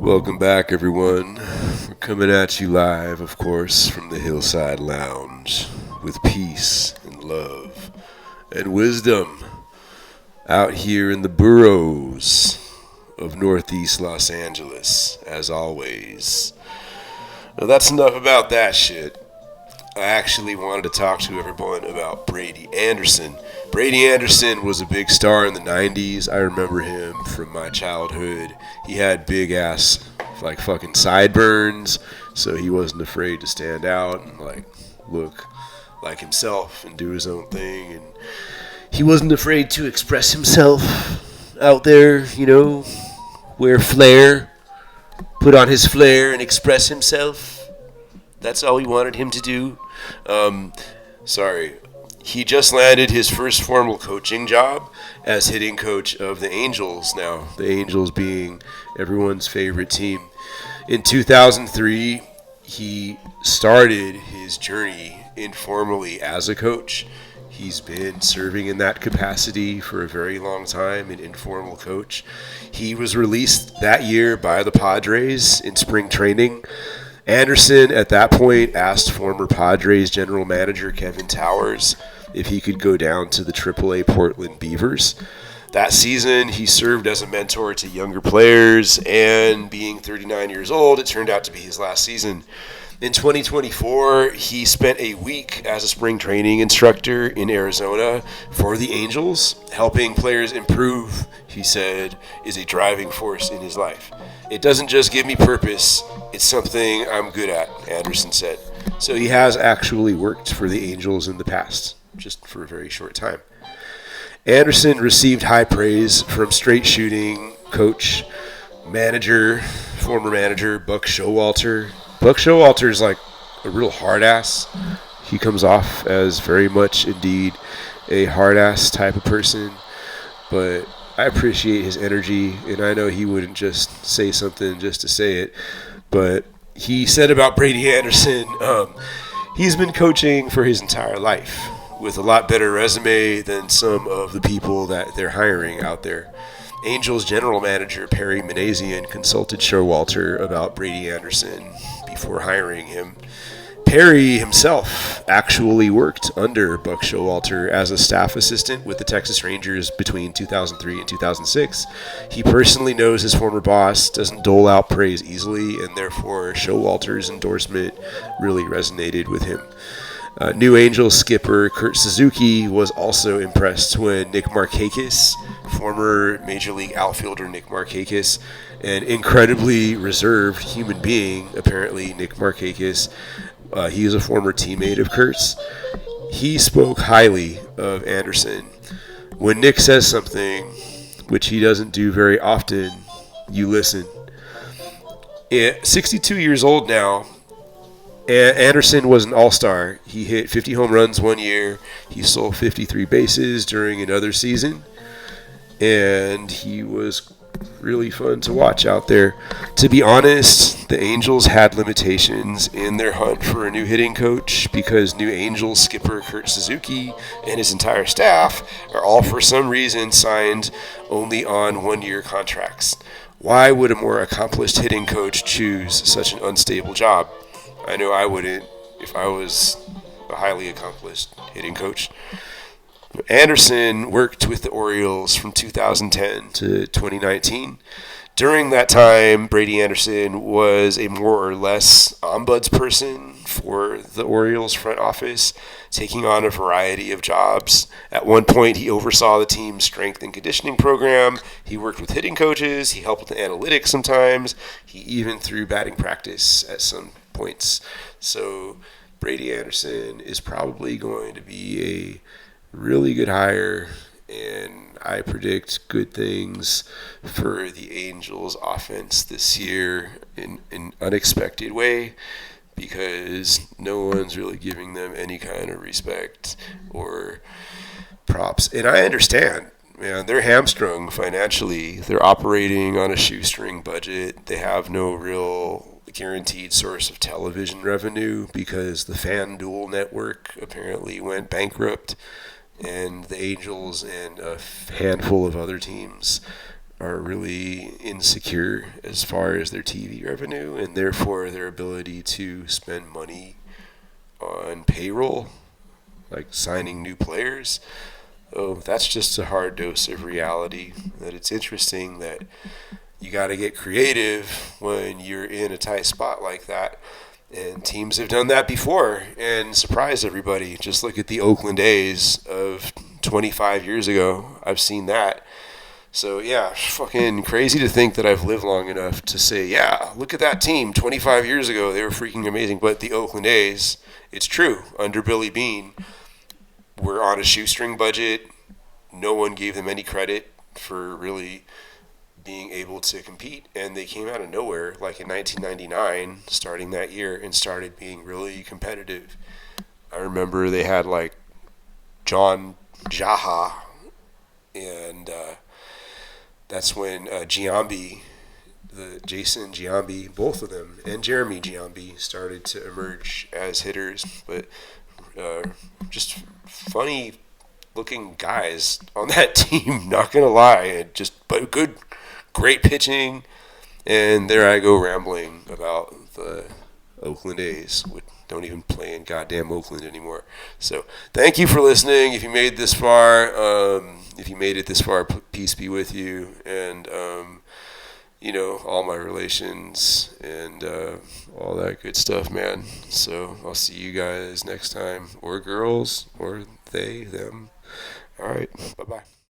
Welcome back, everyone. We're coming at you live, of course, from the Hillside Lounge with peace and love and wisdom out here in the boroughs of Northeast Los Angeles, as always. Now, that's enough about that shit. I actually wanted to talk to everyone about Brady Anderson. Brady Anderson was a big star in the 90s. I remember him from my childhood. He had big ass, like, fucking sideburns, so he wasn't afraid to stand out and, like, look like himself and do his own thing. And he wasn't afraid to express himself out there, you know, wear flair, put on his flair and express himself. That's all we wanted him to do. He just landed his first formal coaching job as hitting coach of the Angels now. The Angels being everyone's favorite team. In 2003, he started his journey informally as a coach. He's been serving in that capacity for a very long time, an informal coach. He was released that year by the Padres in spring training. Anderson, at that point, asked former Padres general manager Kevin Towers if he could go down to the AAA Portland Beavers. That season, he served as a mentor to younger players, and being 39 years old, it turned out to be his last season. In 2024, he spent a week as a spring training instructor in Arizona for the Angels. Helping players improve, he said, is a driving force in his life. It doesn't just give me purpose, it's something I'm good at, Anderson said. So he has actually worked for the Angels in the past, just for a very short time. Anderson received high praise from straight shooting coach, former manager Buck Showalter. Buck Showalter is like a real hard ass. He comes off as very much indeed a hard ass type of person, but I appreciate his energy, and I know he wouldn't just say something just to say it, but he said about Brady Anderson, he's been coaching for his entire life with a lot better resume than some of the people that they're hiring out there. Angels general manager Perry Minasian consulted Showalter about Brady Anderson before hiring him. Perry himself actually worked under Buck Showalter as a staff assistant with the Texas Rangers between 2003 and 2006. He personally knows his former boss, doesn't dole out praise easily, and therefore Showalter's endorsement really resonated with him. New Angels skipper Kurt Suzuki was also impressed when Nick Markakis, former Major League outfielder Nick Markakis, an incredibly reserved human being, apparently Nick Markakis, he is a former teammate of Kurt's. He spoke highly of Anderson. When Nick says something, which he doesn't do very often, you listen. At 62 years old now, Anderson was an all-star. He hit 50 home runs one year. He stole 53 bases during another season. And he was really fun to watch out there. To be honest, the Angels had limitations in their hunt for a new hitting coach because new Angels skipper Kurt Suzuki and his entire staff are all for some reason signed only on one-year contracts. Why would a more accomplished hitting coach choose such an unstable job? I know I wouldn't if I was a highly accomplished hitting coach. Anderson worked with the Orioles from 2010 to 2019. During that time, Brady Anderson was a more or less ombudsperson for the Orioles front office, taking on a variety of jobs. At one point, he oversaw the team's strength and conditioning program. He worked with hitting coaches. He helped with analytics sometimes. He even threw batting practice at some points. So Brady Anderson is probably going to be a really good hire, and I predict good things for the Angels offense this year in an unexpected way because no one's really giving them any kind of respect or props. And I understand, man, they're hamstrung financially. They're operating on a shoestring budget. They have no real guaranteed source of television revenue because the FanDuel network apparently went bankrupt, and the Angels and a handful of other teams are really insecure as far as their TV revenue and therefore their ability to spend money on payroll, like signing new players. Oh, that's just a hard dose of reality. That it's interesting that you got to get creative when you're in a tight spot like that. And teams have done that before and surprised everybody. Just look at the Oakland A's of 25 years ago. I've seen that. So, yeah, fucking crazy to think that I've lived long enough to say, yeah, look at that team 25 years ago. They were freaking amazing. But the Oakland A's, it's true, under Billy Beane, were on a shoestring budget. No one gave them any credit for really being able to compete, and they came out of nowhere, like in 1999, starting that year, and started being really competitive. I remember they had like John Jaha, and that's when Giambi, the Jason Giambi, both of them, and Jeremy Giambi started to emerge as hitters. But just funny looking guys on that team, not gonna lie, but great pitching. And there I go rambling about the Oakland A's, which don't even play in goddamn Oakland anymore. So thank you for listening. If you made it this far, peace be with you, and all my relations and all that good stuff, man. So I'll see you guys next time, or girls, or they, them. All right, bye bye.